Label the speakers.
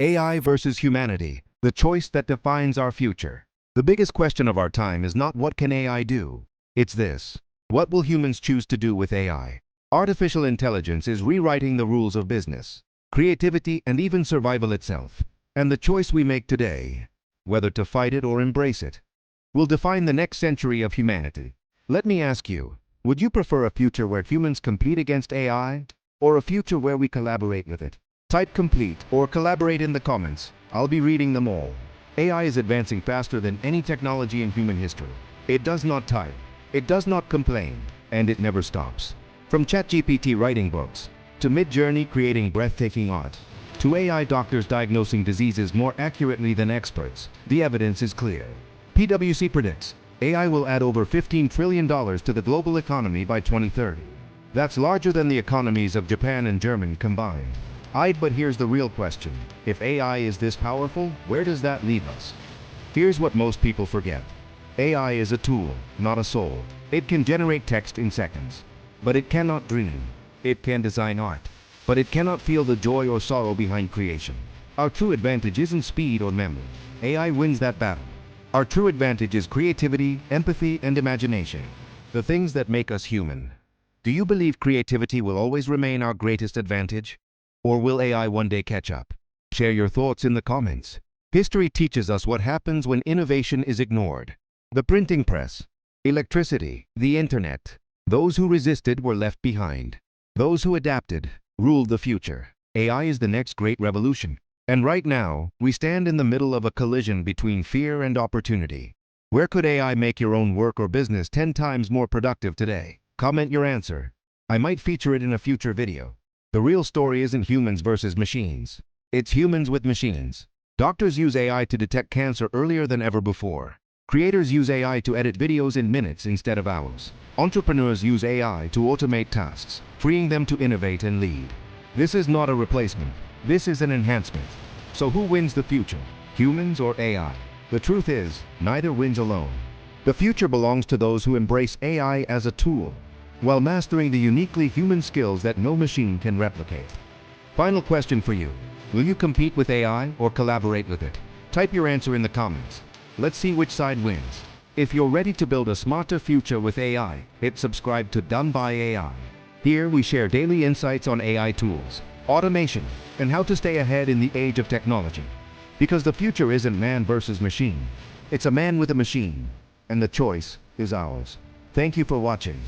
Speaker 1: AI versus humanity, the choice that defines our future. The biggest question of our time is not what can AI do? It's this: what will humans choose to do with AI? Artificial intelligence is rewriting the rules of business, creativity, and even survival itself. And the choice we make today, whether to fight it or embrace it, will define the next century of humanity. Let me ask you, would you prefer a future where humans compete against AI, or a future where we collaborate with it? Type complete or collaborate in the comments. I'll be reading them all. AI is advancing faster than any technology in human history. It does not type, it does not complain, and it never stops. From ChatGPT writing books, to Midjourney creating breathtaking art, to AI doctors diagnosing diseases more accurately than experts, the evidence is clear. PwC predicts AI will add over $15 trillion to the global economy by 2030. That's larger than the economies of Japan and Germany combined. But here's the real question. If AI is this powerful, where does that leave us? Here's what most people forget. AI is a tool, not a soul. It can generate text in seconds, but it cannot dream. It can design art, but it cannot feel the joy or sorrow behind creation. Our true advantage isn't speed or memory. AI wins that battle. Our true advantage is creativity, empathy, and imagination. The things that make us human. Do you believe creativity will always remain our greatest advantage? Or will AI one day catch up? Share your thoughts in the comments. History teaches us what happens when innovation is ignored. The printing press, electricity, the internet. Those who resisted were left behind. Those who adapted ruled the future. AI is the next great revolution. And right now, we stand in the middle of a collision between fear and opportunity. Where could AI make your own work or business 10 times more productive today? Comment your answer. I might feature it in a future video. The real story isn't humans versus machines. It's humans with machines. Doctors use AI to detect cancer earlier than ever before. Creators use AI to edit videos in minutes instead of hours. Entrepreneurs use AI to automate tasks, freeing them to innovate and lead. This is not a replacement. This is an enhancement. So who wins the future? Humans or AI? The truth is, neither wins alone. The future belongs to those who embrace AI as a tool, while mastering the uniquely human skills that no machine can replicate. Final question for you. Will you compete with AI or collaborate with it? Type your answer in the comments. Let's see which side wins. If you're ready to build a smarter future with AI, hit subscribe to DoneByAI. Here we share daily insights on AI tools, automation, and how to stay ahead in the age of technology. Because the future isn't man versus machine. It's a man with a machine, and the choice is ours. Thank you for watching.